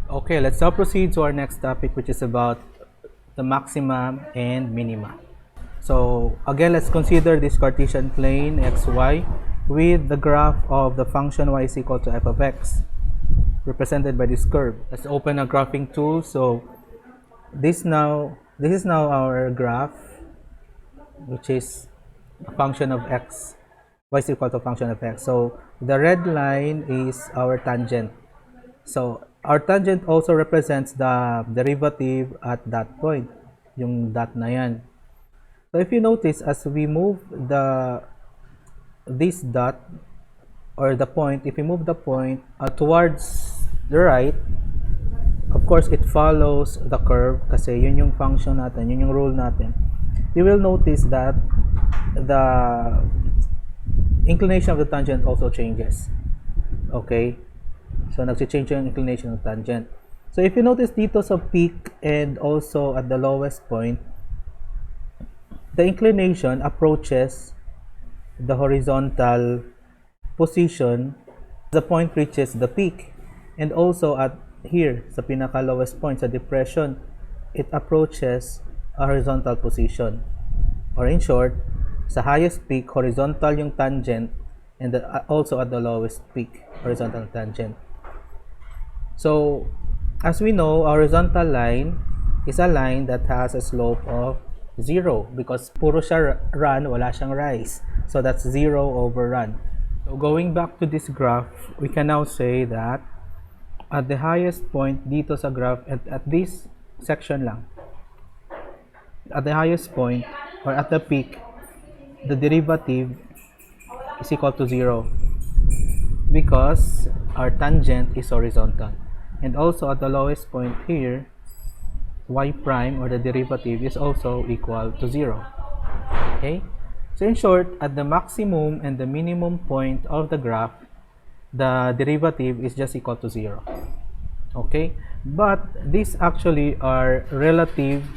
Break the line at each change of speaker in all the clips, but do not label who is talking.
Okay, let's now proceed to our next topic, which is about the maxima and minima. So again, let's consider this Cartesian plane xy with the graph of the function y is equal to f of x, represented by this curve. Let's open a graphing tool. So this is now our graph, which is a function of x. Y is equal to a function of x. So the red line is our tangent. So our tangent also represents the derivative at that point, yung dot na yan. So if you notice, as we move this dot or the point, if we move the point towards the right, of course it follows the curve kasi yun yung function natin, yun yung rule natin. You will notice that the inclination of the tangent also changes. Okay? So nagsi-change yung inclination of tangent. So if you notice dito sa peak and also at the lowest point, the inclination approaches the horizontal position the point reaches the peak, and also at here sa pinaka lowest point sa depression, it approaches a horizontal position, or in short, sa highest peak horizontal yung tangent, and also at the lowest peak horizontal tangent. So as we know, a horizontal line is a line that has a slope of 0 because puro siya run, wala siyang rise. So that's 0 over run. So going back to this graph, we can now say that at the highest point dito sa graph, at this section lang, at the highest point or at the peak, the derivative is equal to 0 because our tangent is horizontal. And also at the lowest point here, y prime or the derivative is also equal to 0. Okay? So in short, at the maximum and the minimum point of the graph, the derivative is just equal to 0. Okay? But these actually are relative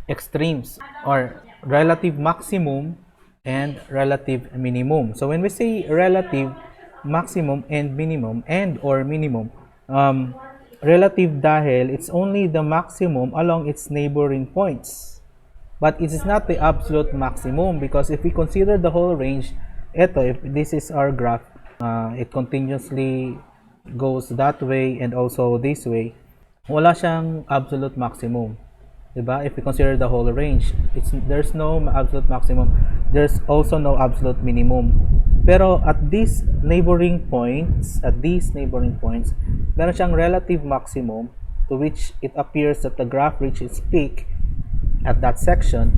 extremes, or relative maximum and relative minimum. So when we say relative maximum and minimum or minimum, relative dahil it's only the maximum along its neighboring points. But it is not the absolute maximum because if we consider the whole range, if this is our graph, it continuously goes that way and also this way, wala siyang absolute maximum. Diba? If we consider the whole range, there's no absolute maximum, there's also no absolute minimum. Pero at these neighboring points, meron siyang relative maximum to which it appears that the graph reaches its peak at that section.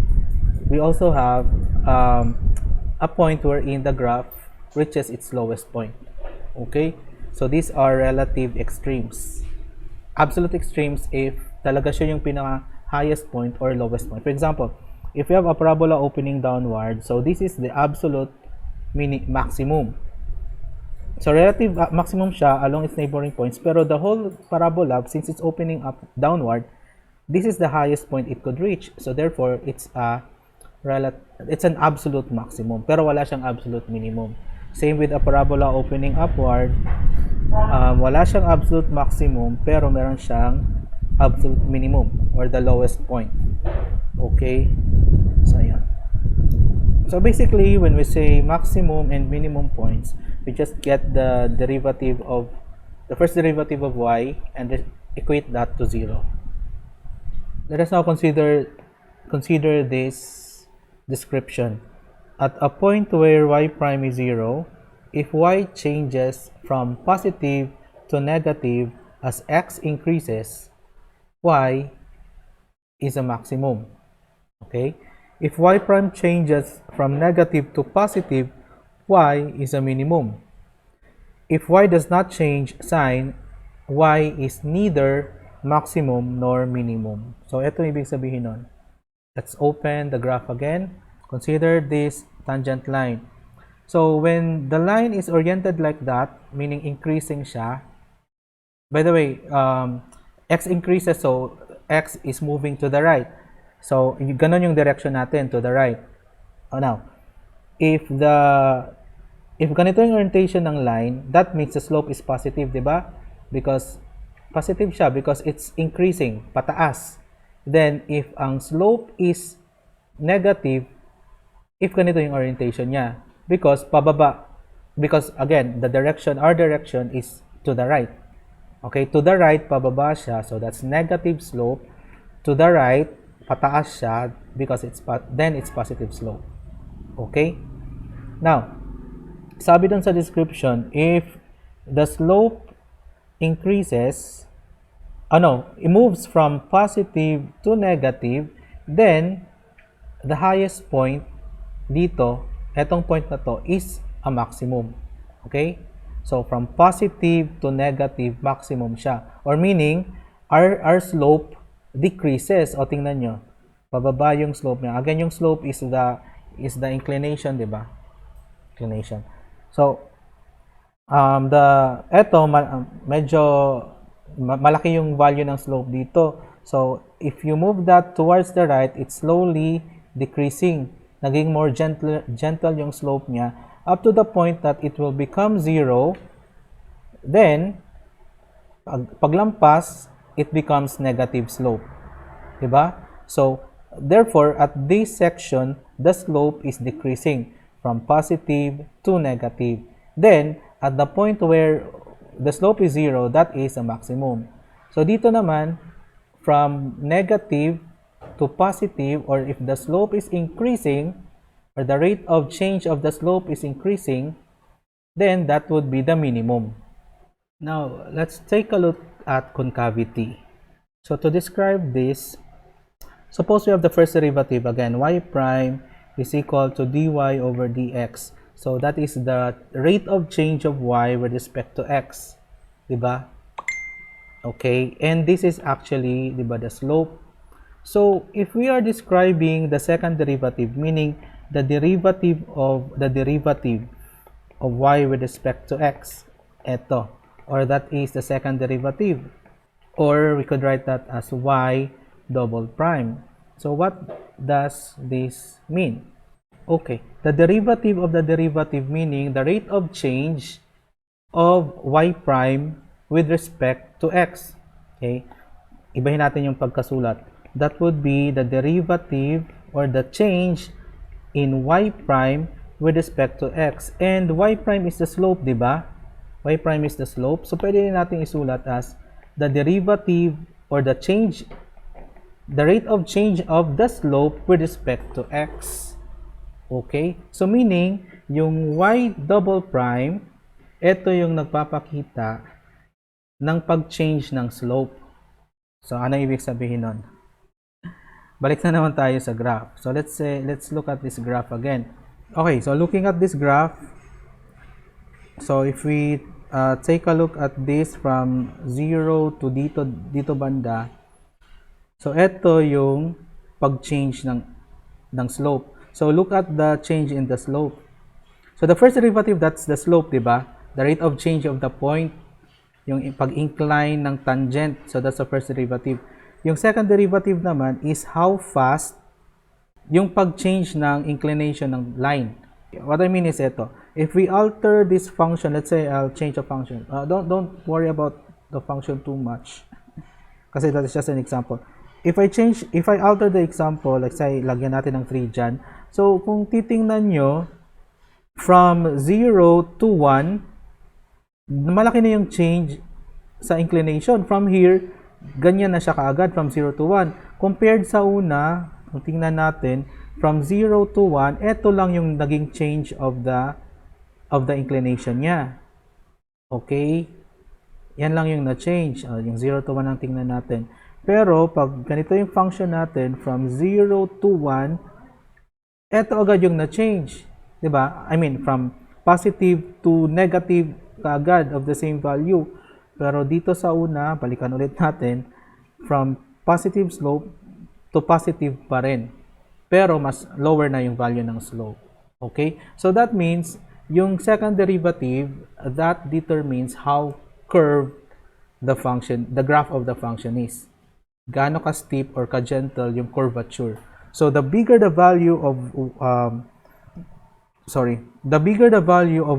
We also have a point wherein the graph reaches its lowest point. Okay? So these are relative extremes. Absolute extremes if talaga siya yung pinaka highest point or lowest point. For example, if you have a parabola opening downward, so this is the absolute maximum. So relative maximum siya along its neighboring points, pero the whole parabola, since it's opening up downward, this is the highest point it could reach. So therefore, it's an absolute maximum, pero wala siyang absolute minimum. Same with a parabola opening upward, wala siyang absolute maximum, pero meron siyang absolute minimum or the lowest point. Okay? So ayan. So basically, when we say maximum and minimum points, we just get the first derivative of y and equate that to 0. Let us now consider this description. At a point where y prime is 0, if y changes from positive to negative as x increases, y is a maximum. Okay? If y prime changes from negative to positive, y is a minimum. If y does not change sign, y is neither maximum nor minimum. So ito ibig sabihin nun. Let's open the graph again. Consider this tangent line. So when the line is oriented like that, meaning increasing siya, by the way, x increases, so x is moving to the right. So ganon yung direction natin, to the right. Now, if ganito yung orientation ng line, that means the slope is positive, di ba? Because Positive siya because it's increasing, pataas. Then, if ang slope is negative, if ganito yung orientation niya, because pababa, because again, our direction is to the right. Okay, to the right, pababa siya, so that's negative slope. To the right, pataas siya because then it's positive slope. Okay? Now, sabi dun sa description, if the slope increases, it moves from positive to negative, then the highest point dito, etong point na to, is a maximum. Okay? So, from positive to negative, maximum siya. Or meaning, our slope decreases. O, tingnan nyo. Pababa yung slope niya. Again, yung slope is the inclination, di ba? Inclination. So, medyo malaki yung value ng slope dito. So, if you move that towards the right, it's slowly decreasing. Naging more gentle yung slope niya up to the point that it will become 0. Then, paglampas, it becomes negative slope. Diba? So, therefore, at this section, the slope is decreasing from positive to negative. Then, at the point where the slope is 0, that is a maximum. So, dito naman, from negative to positive, or if the slope is increasing, or the rate of change of the slope is increasing, then that would be the minimum. Now, let's take a look at concavity. So, to describe this, suppose we have the first derivative, again, y prime is equal to dy over dx. So, that is the rate of change of y with respect to x. Diba? Okay, and this is actually, diba, the slope. So, if we are describing the second derivative, meaning the derivative of y with respect to x, eto, or that is the second derivative, or we could write that as y double prime. So, what does this mean? Okay, the derivative of the derivative, meaning the rate of change of y prime with respect to x. Okay, ibahin natin yung pagkasulat. That would be the derivative or the change in y prime with respect to x. And y prime is the slope, di ba? Y prime is the slope. So, pwede natin isulat as the derivative or the rate of change of the slope with respect to x. Okay? So, meaning, yung y double prime, ito yung nagpapakita ng pag-change ng slope. So, ano ibig sabihin nun? Balik na naman tayo sa graph. So, let's look at this graph again. Okay, so looking at this graph, so if we take a look at this from 0 to dito banda, so ito yung pag-change ng slope. So, look at the change in the slope. So, the first derivative, that's the slope, diba? The rate of change of the point, yung pag-incline ng tangent. So, that's the first derivative. Yung second derivative naman is how fast yung pag-change ng inclination ng line. What I mean is ito. If we alter this function, let's say I'll change a function. Don't worry about the function too much. Kasi that is just an example. If I alter the example, let's say lagyan natin ng 3 dyan. So, kung titingnan nyo, from 0 to 1, malaki na yung change sa inclination. From here, ganyan na siya kaagad from 0 to 1. Compared sa una, kung tingnan natin, from 0 to 1, ito lang yung naging change of the inclination niya. Okay? Yan lang yung na-change. Yung 0 to 1 ang tingnan natin. Pero, pag ganito yung function natin, from 0 to 1, ito agad yung na-change. Diba? I mean, from positive to negative kaagad of the same value. Pero dito sa una, balikan ulit natin, from positive slope to positive pa rin. Pero mas lower na yung value ng slope. Okay? So that means, yung second derivative, that determines how curved the graph of the function is. Gaano ka-steep or ka-gentle yung curvature. So the bigger the value of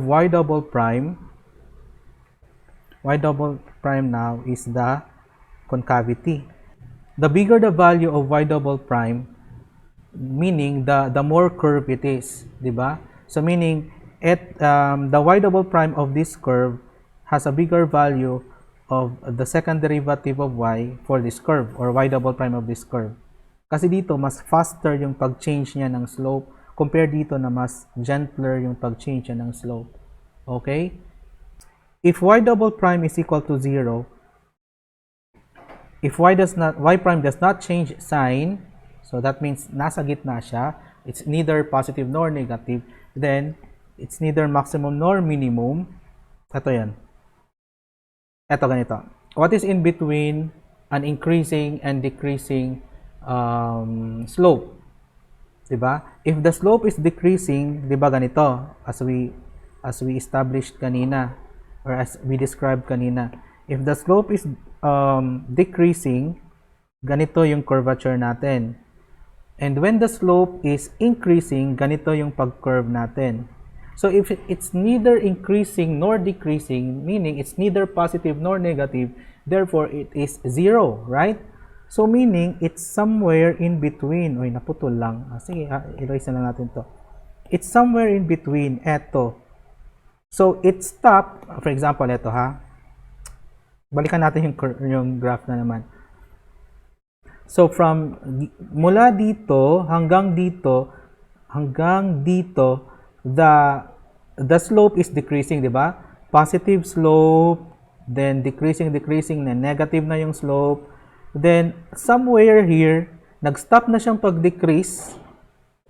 y double prime, y double prime now is the concavity. The bigger the value of y double prime, meaning the more curve it is, di ba? So meaning the y double prime of this curve has a bigger value of the second derivative of y for this curve, or y double prime of this curve. Kasi dito mas faster yung pag-change niya ng slope compare dito na mas gentler yung pag-change niya ng slope. Okay? If y double prime is equal to 0, if y prime does not change sign, so that means nasa gitna siya, it's neither positive nor negative, then it's neither maximum nor minimum. Ito yan. Ito ganito. What is in between an increasing and decreasing slope? Diba? If the slope is decreasing, diba ganito, as we established kanina, or as we described kanina. If the slope is decreasing, ganito yung curvature natin. And when the slope is increasing, ganito yung pag-curve natin. So if it's neither increasing nor decreasing, meaning it's neither positive nor negative, therefore it is 0, right? So meaning it's somewhere in between. Uy, naputol lang. Sige, erase na lang natin to. It's somewhere in between. Eto. So it stopped, for example, eto ha. Balikan natin yung graph na naman. So from mula dito hanggang dito, the slope is decreasing, di ba? Positive slope, then decreasing, then negative na yung slope. Then somewhere here, nag-stop na siyang pag-decrease,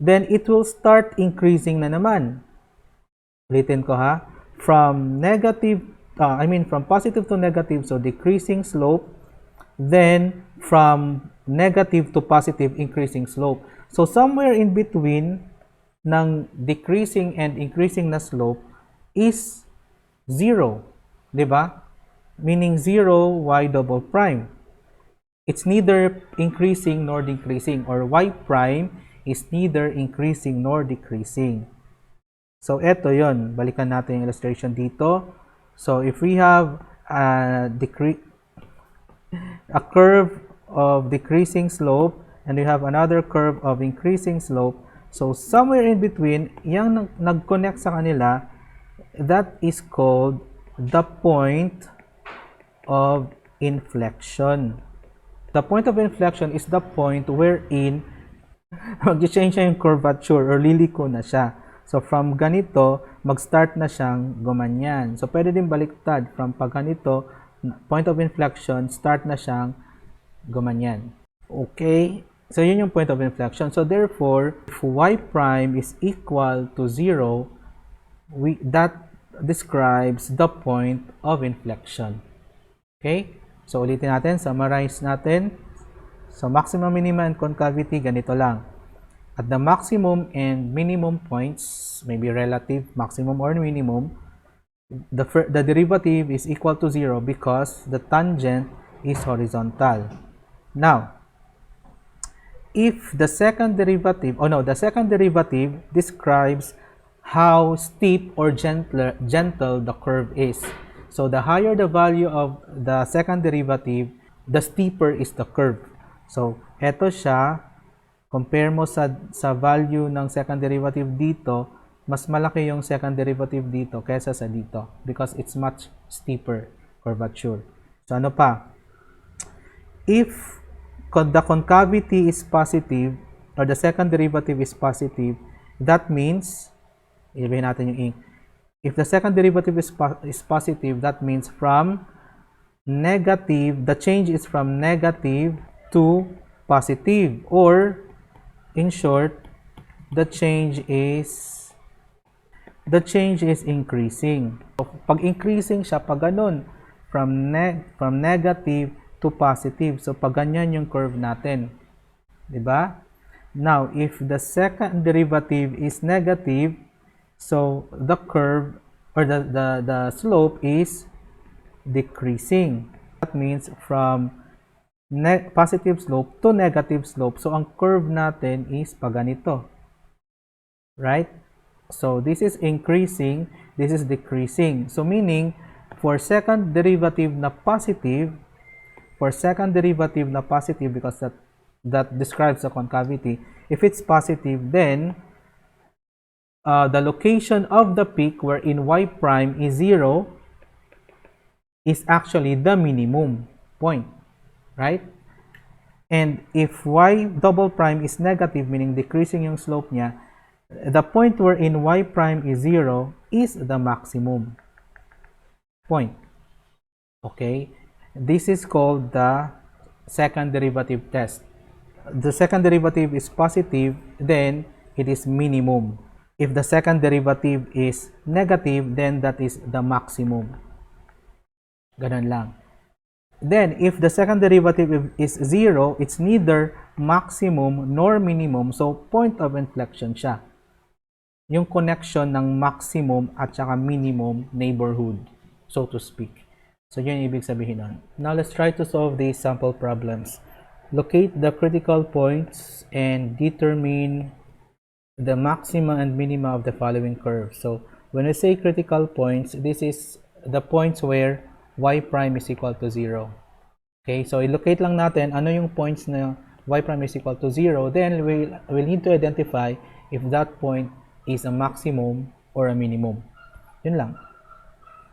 then it will start increasing na naman. Ulitin ko ha. From positive to negative, so decreasing slope, then from negative to positive, increasing slope. So somewhere in between ng decreasing and increasing na slope is 0, di ba? Meaning 0 y double prime. It's neither increasing nor decreasing, or y prime is neither increasing nor decreasing. So eto yon, balikan natin yung illustration dito. So if we have a curve of decreasing slope and we have another curve of increasing slope, so somewhere in between, yung nag-connect sa kanila, that is called the point of inflection. The point of inflection is the point wherein mag-change yung curvature or liliko na siya. So from ganito, mag-start na siyang gumanyan. So pwede din baliktad, from pag ganito, point of inflection, start na siyang gumanyan. Okay? So yun yung point of inflection. So therefore, if y prime is equal to 0, that describes the point of inflection. Okay? So ulitin natin, summarize natin. So maximum, minima, and concavity, ganito lang. At the maximum and minimum points, maybe relative, maximum or minimum, the derivative is equal to 0 because the tangent is horizontal. Now, if the second derivative, the second derivative describes how steep or gentle the curve is. So the higher the value of the second derivative, the steeper is the curve. So eto siya, compare mo sa value ng second derivative dito, mas malaki yung second derivative dito kaysa sa dito because it's much steeper curvature. So ano pa? If the concavity is positive or the second derivative is positive, that means, ilagay natin yung ink. If the second derivative is positive, that means from negative, the change is from negative to positive, or in short, the change is increasing. So, pag increasing siya, pag ganun, from negative to positive. So pag ganyan yung curve natin, di ba? Now, if the second derivative is negative, so the curve or the slope is decreasing. That means from positive slope to negative slope. So ang curve natin is pag ganito. Right? So this is increasing, this is decreasing. So meaning for second derivative na positive, because that describes the concavity, if it's positive, then the location of the peak wherein y prime is 0 is actually the minimum point, right? And if y double prime is negative, meaning decreasing yung slope niya, the point wherein y prime is 0 is the maximum point. Okay? This is called the second derivative test. The second derivative is positive, then it is minimum. If the second derivative is negative, then that is the maximum. Ganun lang. Then, if the second derivative is 0, it's neither maximum nor minimum. So, point of inflection siya. Yung connection ng maximum at saka minimum neighborhood, so to speak. So, yun yung ibig sabihin nun. Now, let's try to solve these sample problems. Locate the critical points and determine the maxima and minima of the following curve. So, when we say critical points, this is the points where y prime is equal to 0. Okay, so i-locate lang natin ano yung points na y prime is equal to 0. Then, we'll need to identify if that point is a maximum or a minimum. Yun lang.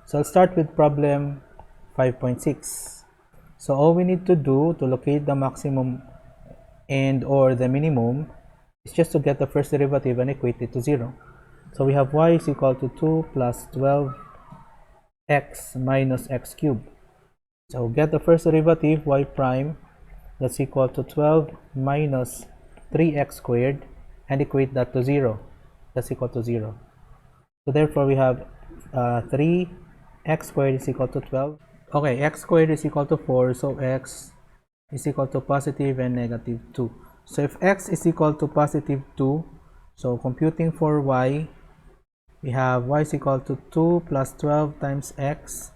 So, I'll start with problem 5.6. So, all we need to do to locate the maximum and or the minimum is just to get the first derivative and equate it to 0. So, we have y is equal to 2 plus 12 x minus x cubed. So get the first derivative, y prime, that's equal to 12 minus 3x squared, and equate that to 0. That's equal to 0. So therefore we have 3x squared is equal to 12. Okay, x squared is equal to 4, so x is equal to positive and negative 2. So if x is equal to positive 2, so computing for y, we have y is equal to 2 plus 12 times x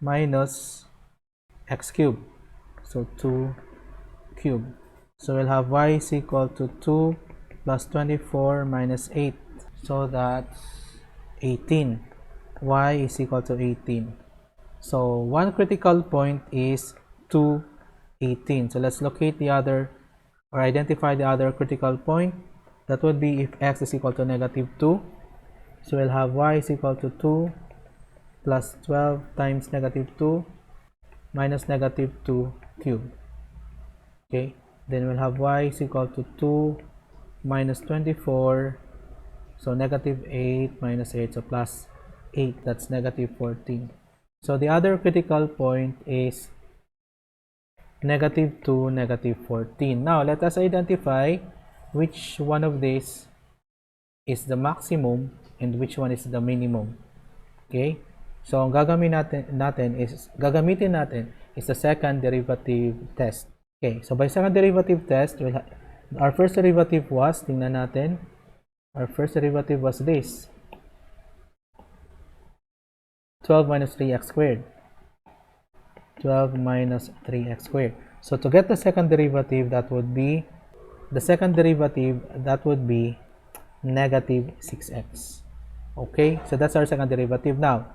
minus x cubed. So 2 cubed. So we'll have y is equal to 2 plus 24 minus 8. So that's 18. Y is equal to 18. So one critical point is 2, 18. So let's locate the other or identify the other critical point. That would be if x is equal to negative 2. So we'll have y is equal to 2 plus 12 times negative 2 minus negative 2 cubed. Okay, then we'll have y is equal to 2 minus 24, so negative 8 minus 8, so plus 8, that's negative 14. So the other critical point is negative 2, negative 14. Now let us identify which one of these is the maximum and which one is the minimum. Okay? So ang gagamitin natin is the second derivative test. Okay, so by second derivative test, our first derivative was, tingnan natin, our first derivative was this. 12 minus 3x squared. 12 minus 3x squared. So to get the second derivative, that would be negative 6x. Okay, so that's our second derivative. Now,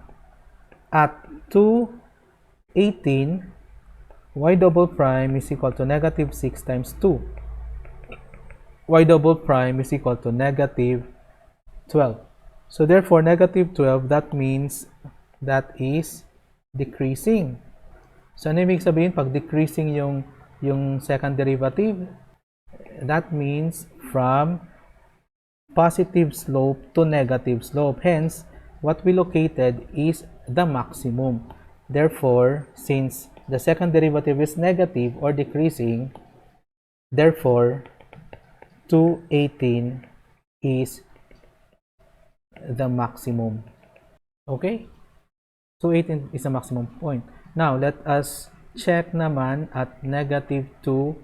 at 218, y double prime is equal to negative 6 times 2. Y double prime is equal to negative 12. So therefore, negative 12, that means that is decreasing. So ano ibig sabihin pag decreasing yung second derivative? That means from positive slope to negative slope. Hence, what we located is the maximum. Therefore, since the second derivative is negative or decreasing, therefore, 218 is the maximum. Okay? 218 is the maximum point. Now, let us check naman at negative 2,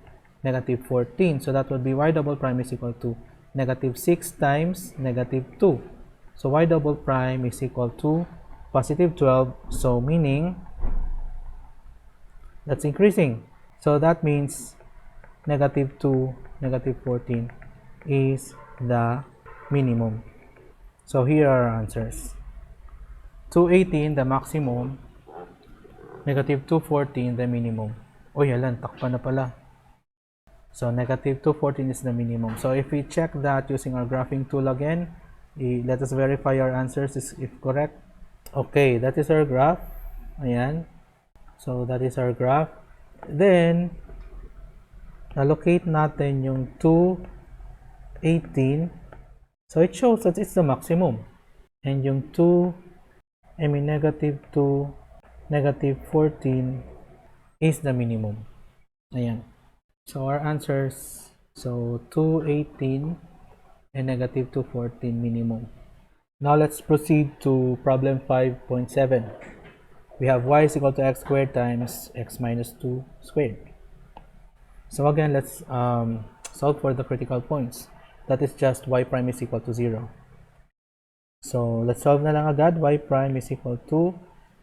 negative 14. So, that would be y double prime is equal to negative 6 times negative 2. So, y double prime is equal to positive 12. So, meaning, that's increasing. So, that means negative 2, negative 14 is the minimum. So, here are our answers. 218, the maximum. Negative 214, the minimum. Oh, yalan, takpan na pala. So negative 214 is the minimum. So if we check that using our graphing tool again, let us verify our answers if correct. Okay, that is our graph. Ayan. So that is our graph. Then, allocate natin yung 218. So it shows that it's the maximum. And yung negative 2, negative 14 is the minimum. Ayan. So our answers, so 218 and negative 214 minimum. Now let's proceed to problem 5.7. We have y is equal to x squared times x minus 2 squared. So again, let's solve for the critical points. That is just y prime is equal to 0. So let's solve na lang agad. Y prime is equal to,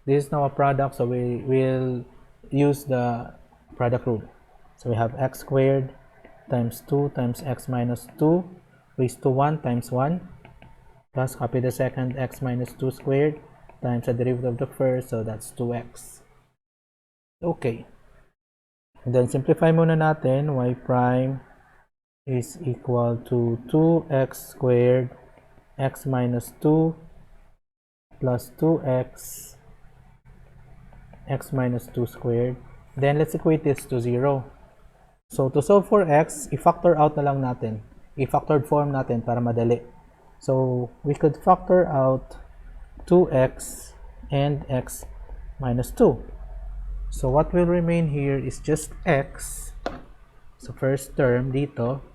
this is now a product, so we will use the product rule. So we have x squared times 2 times x minus 2 raised to 1 times 1 plus copy the second x minus 2 squared times the derivative of the first, so that's 2x. Okay. And then simplify muna natin. Y prime is equal to 2x squared x minus 2 plus 2x x minus 2 squared. Then let's equate this to 0. So to solve for x, i-factor out na lang natin. I-factored form natin para madali. So we could factor out 2x and x minus 2. So what will remain here is just x. So first term dito.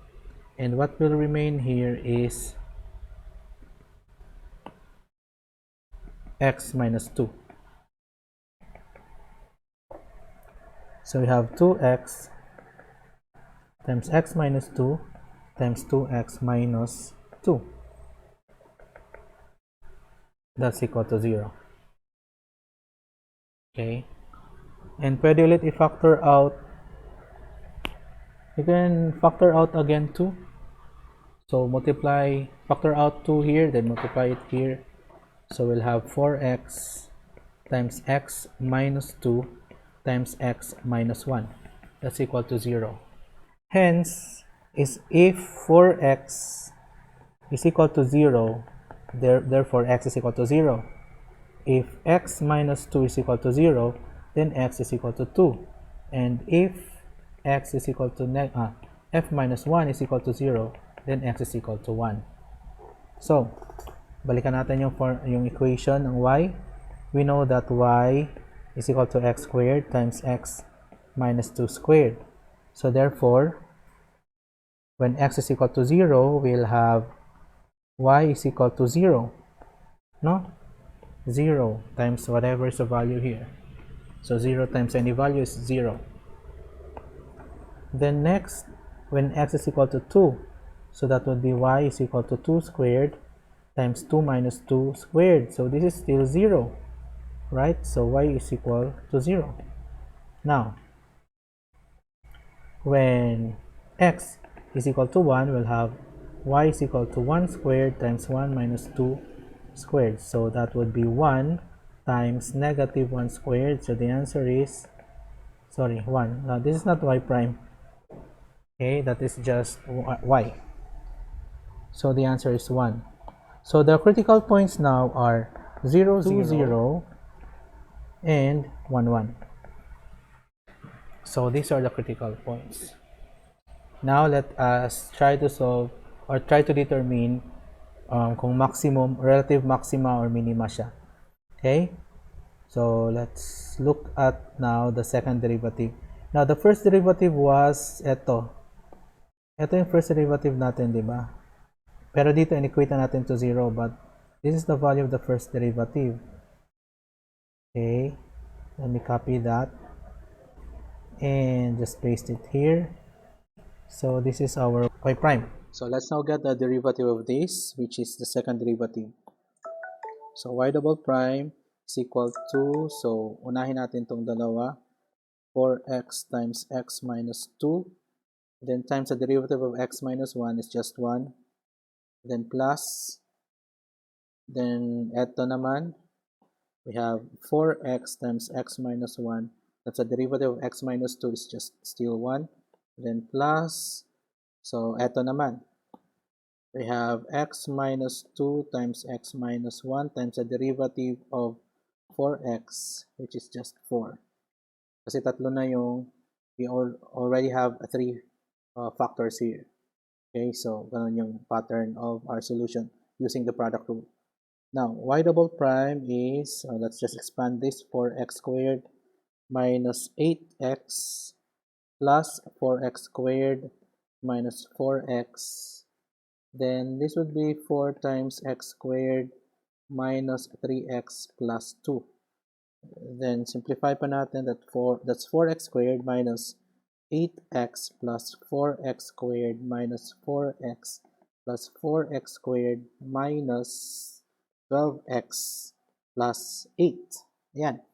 And what will remain here is x minus 2. So we have 2x times x minus 2 times 2x minus 2. That's equal to 0. Okay. And pwede ulit i-factor out. You can factor out again 2. So multiply, factor out 2 here, then multiply it here. So we'll have 4x times x minus 2 times x minus 1. That's equal to 0. Hence, if 4x is equal to 0, therefore x is equal to 0. If x minus 2 is equal to 0, then x is equal to 2. And if x is equal to f minus 1 is equal to 0, then x is equal to 1. So, balikan natin yung equation ng y. We know that y is equal to x squared times x minus 2 squared. So therefore, when x is equal to 0, we'll have y is equal to 0. No? 0 times whatever is the value here. So 0 times any value is 0. Then next, when x is equal to 2, so that would be y is equal to 2 squared times 2 minus 2 squared. So this is still 0, right? So y is equal to 0. Now, when x is equal to 1, we'll have y is equal to 1 squared times 1 minus 2 squared. So that would be 1 times negative 1 squared. So the answer is, 1. Now this is not y prime. Okay, that is just y. So the answer is 1. So the critical points now are 0, 2, 0, and 1, 1. So these are the critical points. Now let us try to solve or try to determine kung maximum, relative maxima or minima siya. Okay? So let's look at now the second derivative. Now the first derivative was ito. Ito yung first derivative natin, di ba? Pero dito in-equate na natin to 0, but this is the value of the first derivative. Okay? Let me copy that and just paste it here. So this is our y prime. So let's now get the derivative of this, which is the second derivative. So y double prime is equal to, so unahin natin tong dalawa, 4x times x minus 2, then times the derivative of x minus 1 is just 1, then plus, then eto naman, we have 4x times x minus 1. That's a derivative of x minus 2 is just still 1. Then plus, so eto naman, we have x minus 2 times x minus 1 times the derivative of 4x, which is just 4. Kasi tatlo na yung, we already have 3 factors here. Okay, so ganun yung pattern of our solution using the product rule. Now, y double prime is, let's just expand this, 4x squared minus 8x plus 4x squared minus 4x. Then this would be 4 times x squared minus 3x plus 2. Then simplify pa natin that's 4x squared minus 8x plus 4x squared minus 4x plus 4x squared minus 12x plus 8. Ayan.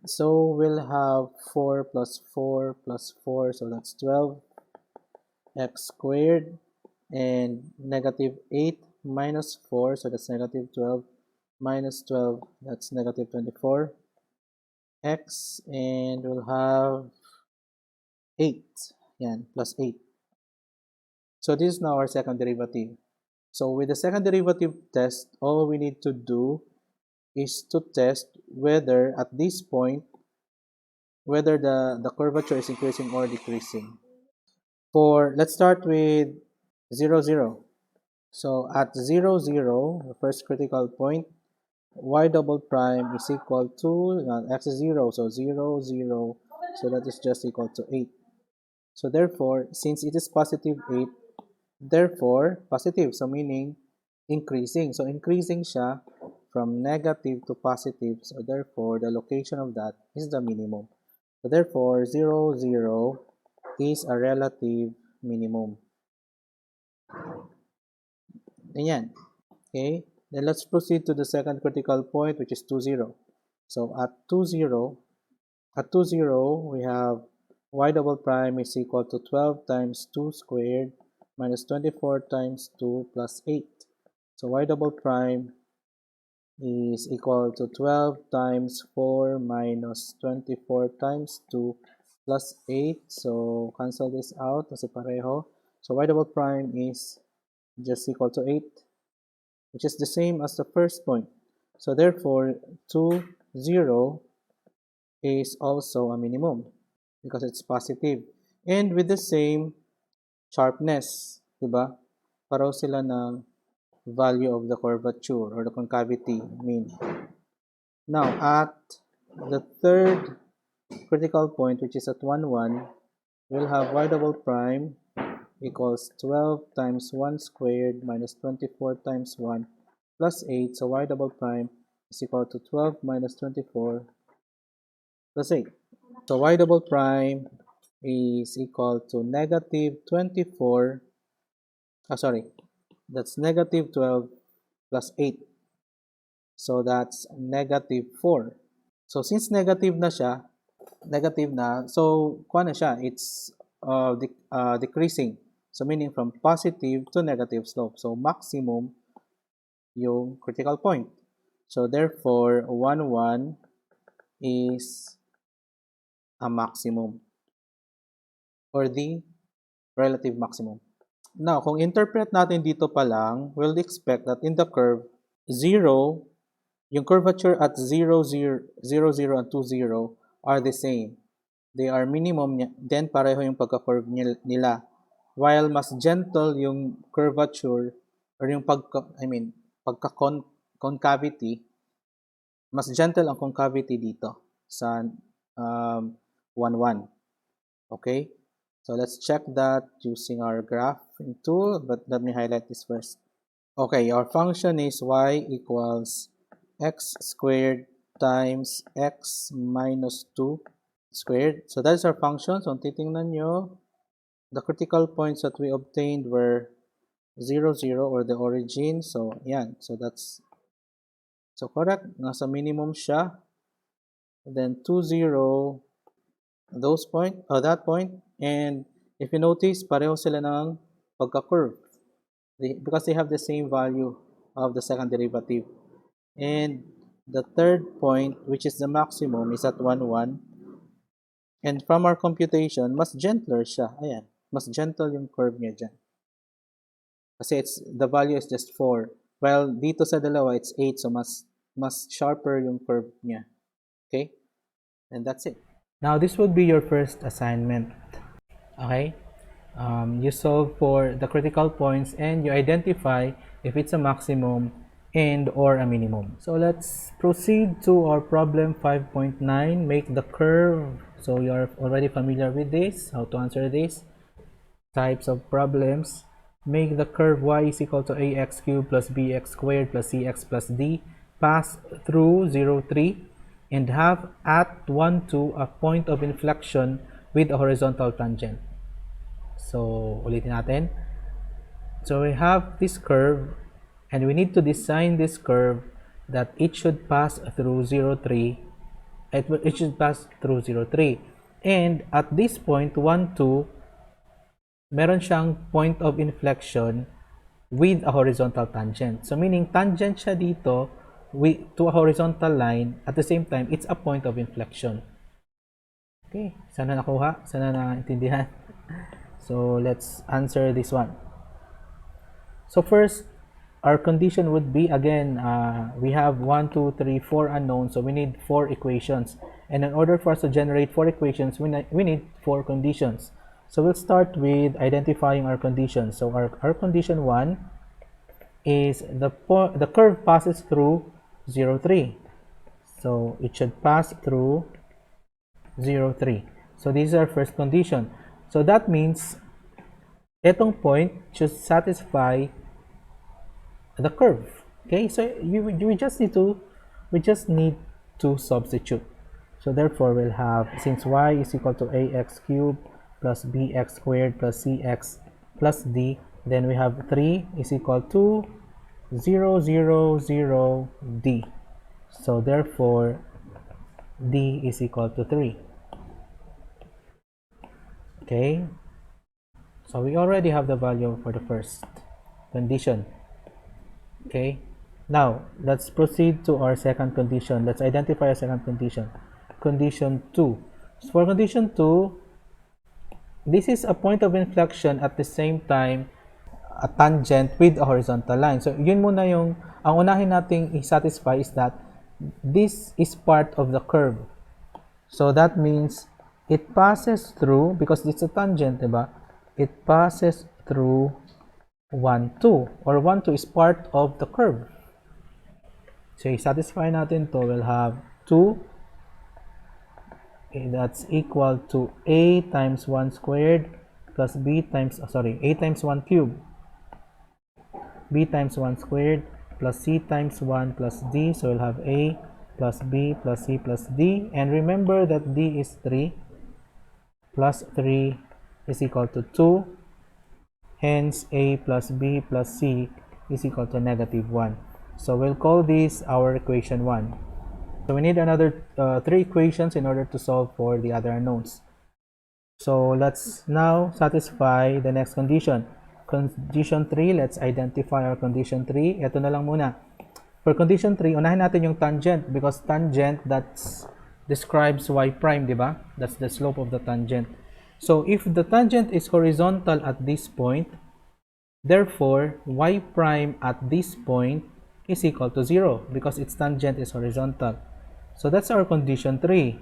So we'll have 4 plus 4 plus 4, so that's 12x squared, and negative 8 minus 4, so that's negative 12, minus 12, that's negative 24, x, and we'll have 8, yan, plus 8. So this is now our second derivative. So with the second derivative test, all we need to do is to test whether at this point, whether the curvature is increasing or decreasing. Let's start with 0, 0. So at 0, 0, the first critical point, y double prime is equal to, x is 0, so 0, 0, so that is just equal to 8. So therefore, since it is positive 8, therefore, positive, so meaning increasing. So increasing siya from negative to positive, so therefore, the location of that is the minimum. So therefore, 0, 0 is a relative minimum. Ayan. Okay, then let's proceed to the second critical point, which is 2, 0. So at 2, 0, we have y double prime is equal to 12 times 2 squared minus 24 times 2 plus 8. So y double prime is equal to 12 times 4 minus 24 times 2 plus 8. So cancel this out kasi pareho. So y double prime is just equal to 8, which is the same as the first point. So therefore, 2, 0 is also a minimum because it's positive. And with the same sharpness, diba? Pareho sila ng value of the curvature or the concavity mean. Now, at the third critical point, which is at 1, 1, we'll have y double prime equals 12 times 1 squared minus 24 times 1 plus 8. So y double prime is equal to 12 minus 24 plus 8. So y double prime is equal to negative 24, that's negative 12 plus 8. So that's negative 4. So since negative na siya, so kuha na siya, it's decreasing. So meaning from positive to negative slope. So maximum yung critical point. So therefore, 1, 1 is a maximum or the relative maximum. Now, kung interpret natin dito pa lang, we'll expect that in the curve, 0, yung curvature at 0, 0, 0, 0, and 2, 0 are the same. They are minimum, then pareho yung pagka-curve nila. While mas gentle yung curvature or yung pagka-concavity, mas gentle ang concavity dito sa 1, 1. Okay? So let's check that using our graphing tool, but let me highlight this first. Okay, our function is y equals x squared times x minus 2 squared. So that is our function. So titingnan nyo, the critical points that we obtained were 0, 0 or the origin. So yan. So that's correct. Nasa minimum siya. Then 2, 0, that point. And if you notice, pareho sila ng pagka-curve because they have the same value of the second derivative. And The third point, which is the maximum, is at 1, 1. And from our computation, mas gentler siya. Ayan. Mas gentle yung curve niya dyan. Kasi the value is just 4. While dito sa dalawa, it's 8. So, mas sharper yung curve niya. Okay? And that's it. Now, this would be your first assignment. Okay? You solve for the critical points and you identify if it's a maximum and or a minimum. So let's proceed to our problem 5.9. Make the curve. So you're already familiar with this, how to answer this. Types of problems. Make the curve y is equal to ax cubed plus bx squared plus cx plus d pass through 0, 3 and have at 1, 2 a point of inflection with a horizontal tangent. So, ulitin natin. So, we have this curve and we need to design this curve that it should pass through 0, 3. It should pass through 0, 3. And at this point, 1, 2, meron siyang point of inflection with a horizontal tangent. So, meaning tangent siya dito to a horizontal line. At the same time, it's a point of inflection. Okay, sana nakuha? Sana naintindihan? So, let's answer this one. So, first, our condition would be, again, we have 1, 2, 3, 4 unknowns. So, we need 4 equations. And in order for us to generate 4 equations, we need 4 conditions. So, we'll start with identifying our conditions. So, our condition 1 is the curve passes through 0, 3. So, it should pass through 0, 3. So, this is our first condition. So, that means itong point should satisfy the curve. Okay, so we just need to substitute. So, therefore, we'll have, since y is equal to ax cubed plus bx squared plus cx plus d, then we have 3 is equal to 0, 0, 0, d. So, therefore, d is equal to 3. Okay, so we already have the value for the first condition. Okay, now let's proceed to our second condition. Let's identify a second condition. Condition 2. So for condition 2, this is a point of inflection at the same time a tangent with a horizontal line. So yun muna yung ang unahin nating i-satisfy is that this is part of the curve. So that means it passes through, because it's a tangent, diba? It passes through 1, 2, or 1, 2 is part of the curve. So, i-satisfy natin to, we'll have 2, okay, that's equal to a times 1 squared plus b times, a times 1 cubed, b times 1 squared plus c times 1 plus d. So, we'll have a plus b plus c plus d. And remember that d is 3. Plus 3 is equal to 2. Hence, a plus b plus c is equal to negative 1. So, we'll call this our equation 1. So, we need another 3 equations in order to solve for the other unknowns. So, let's now satisfy the next condition. Condition 3, let's identify our condition 3. Ito na lang muna. For condition 3, unahin natin yung tangent because tangent, that's describes y prime, di ba? That's the slope of the tangent. So, if the tangent is horizontal at this point, therefore, y prime at this point is equal to 0 because its tangent is horizontal. So, that's our condition 3.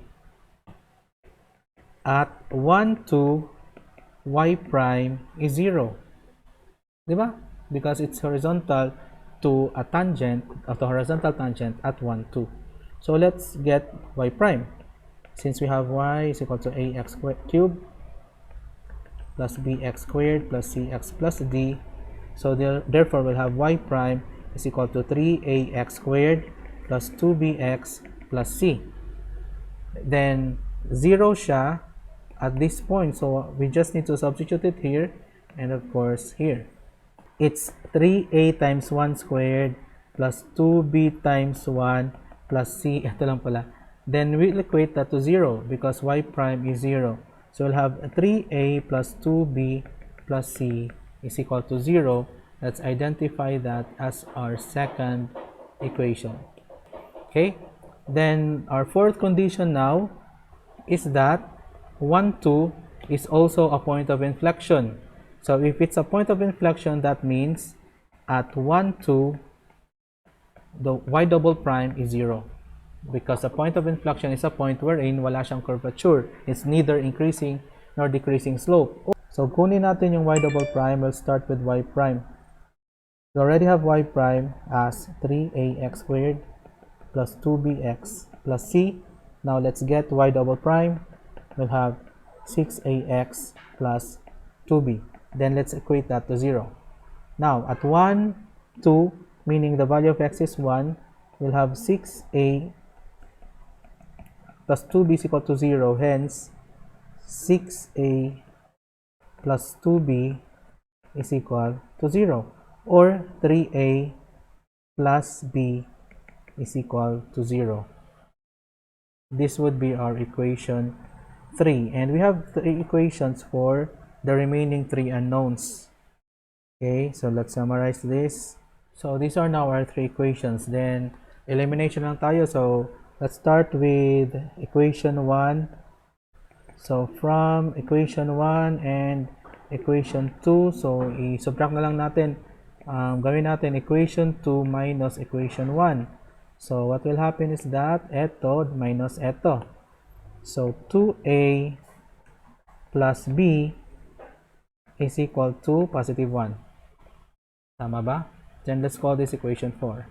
At 1, 2, y prime is 0. Di ba? Because it's horizontal to a tangent, of the horizontal tangent at 1, 2. So, let's get y prime. Since we have y is equal to ax cubed plus bx squared plus cx plus d. So, therefore, we'll have y prime is equal to 3ax squared plus 2bx plus c. Then, 0 siya at this point. So, we just need to substitute it here and, of course, here. It's 3a times 1 squared plus 2b times 1 plus c, ito lang pala. Then, we'll equate that to 0 because y prime is 0. So, we'll have 3a plus 2b plus c is equal to 0. Let's identify that as our second equation. Okay? Then our fourth condition now is that 1, 2 is also a point of inflection. So if it's a point of inflection, that means at 1, 2, the y double prime is 0. Because a point of inflection is a point wherein wala siyang curvature. It's neither increasing nor decreasing slope. So kunin natin yung y double prime. We'll start with y prime. We already have y prime as 3ax squared plus 2bx plus c. Now let's get y double prime. We'll have 6ax plus 2b. Then let's equate that to 0. Now at 1, 2, meaning the value of x is 1, we'll have 6a plus 2b is equal to 0. Hence, 6a plus 2b is equal to 0. Or 3a plus b is equal to 0. This would be our equation 3. And we have 3 equations for the remaining 3 unknowns. Okay, so let's summarize this. So these are now our 3 equations. Then, elimination lang tayo. So, let's start with equation 1. So, from equation 1 and equation 2, so i-subtract na lang natin. Gawin natin equation 2 minus equation 1. So, what will happen is that eto minus eto. So, 2a plus b is equal to positive 1. Tama ba? Then, let's call this equation 4.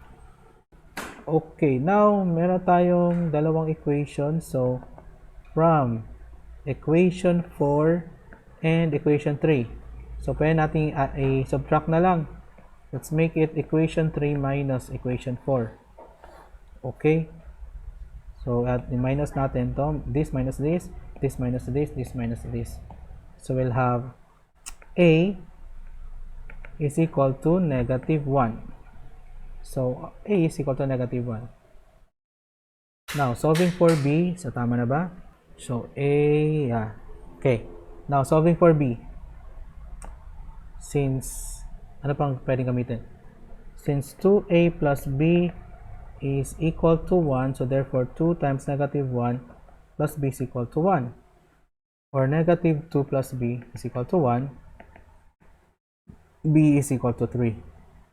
Okay, now, meron tayong dalawang equation. So, from equation 4 and equation 3. So, pwede natin i-subtract na lang. Let's make it equation 3 minus equation 4. Okay? So, minus natin to. This minus this, this minus this, this minus this. So, we'll have a is equal to negative 1. So, a is equal to negative 1. Now, solving for b. So, tama na ba? So, a, yeah. Okay. Now, solving for b. Since, ano pang pwedeng gamitin? Since 2a plus b is equal to 1, so therefore 2 times negative 1 plus b is equal to 1. Or negative 2 plus b is equal to 1. B is equal to 3.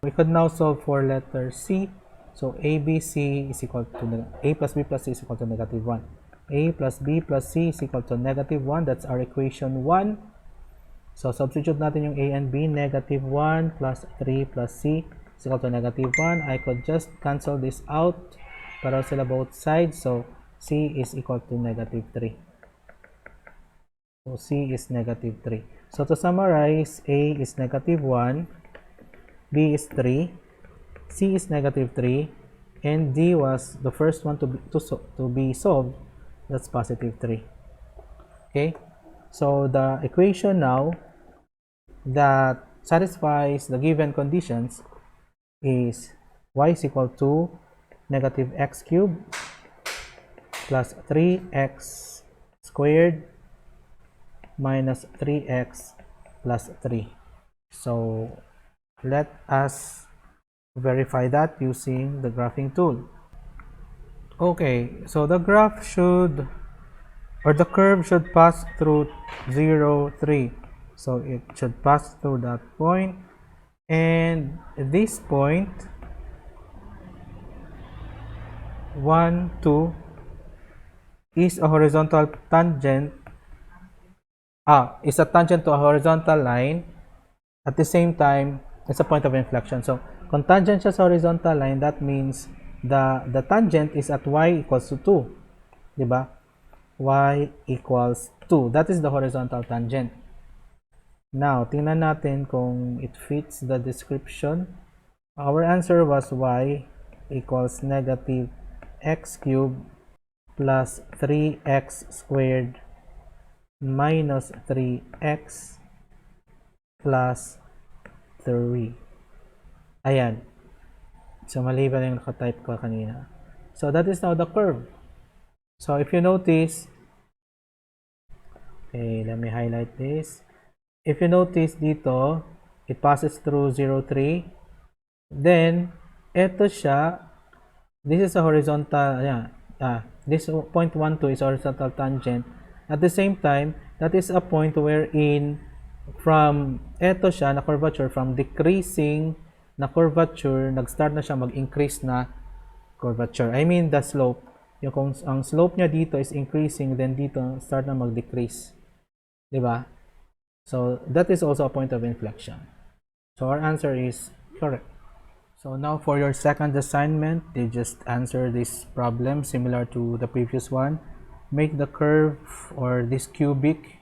We could now solve for letter C. So ABC is equal to A plus B plus C is equal to negative 1. A plus B plus C is equal to negative 1. That's our equation 1. So substitute natin yung A and B. Negative 1 plus 3 plus C is equal to negative 1. I could just cancel this out para sila both sides. So C is equal to negative 3. So C is negative 3. So to summarize, A is negative 1, B is 3, C is negative 3, and D was the first one to be solved. That's positive 3. Okay? So the equation now that satisfies the given conditions is y is equal to negative x cubed plus 3x squared minus 3x plus 3. So let us verify that using the graphing tool. Okay, so the graph should, or the curve should pass through 0, 3. So it should pass through that point, and this point 1, 2 is a horizontal tangent. Is a tangent to a horizontal line. At the same time, it's a point of inflection. So, kung tangent siya sa horizontal line, that means the tangent is at y equals to 2. Diba? Y equals 2. That is the horizontal tangent. Now, tingnan natin kung it fits the description. Our answer was y equals negative x cubed plus 3x squared minus 3x plus 3. Ayan. So, mali ba yung nakatype ko kanina? So, that is now the curve. So, if you notice, okay, let me highlight this. If you notice dito, it passes through 0, 3. Then, eto siya, This is a horizontal, yeah. This point 1, 2 is horizontal tangent. At the same time, that is a point wherein from eto siya na curvature, from decreasing na curvature, nag-start na siya mag-increase na curvature. I mean the slope. Yung kung ang slope niya dito is increasing, then dito start na mag-decrease. Diba? So that is also a point of inflection. So our answer is correct. So now for your second assignment, you just answer this problem similar to the previous one. Make the curve or this cubic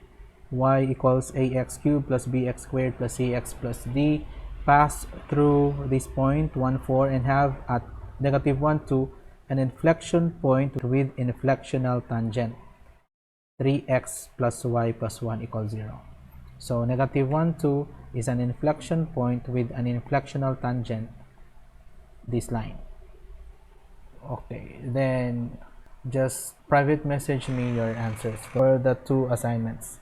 y equals ax cubed plus bx squared plus cx plus d pass through this point 1, 4 and have at negative 1, 2 an inflection point with inflectional tangent 3x plus y plus 1 equals 0. So negative 1, 2 is an inflection point with an inflectional tangent, this line. Okay, then just private message me your answers for the 2 assignments.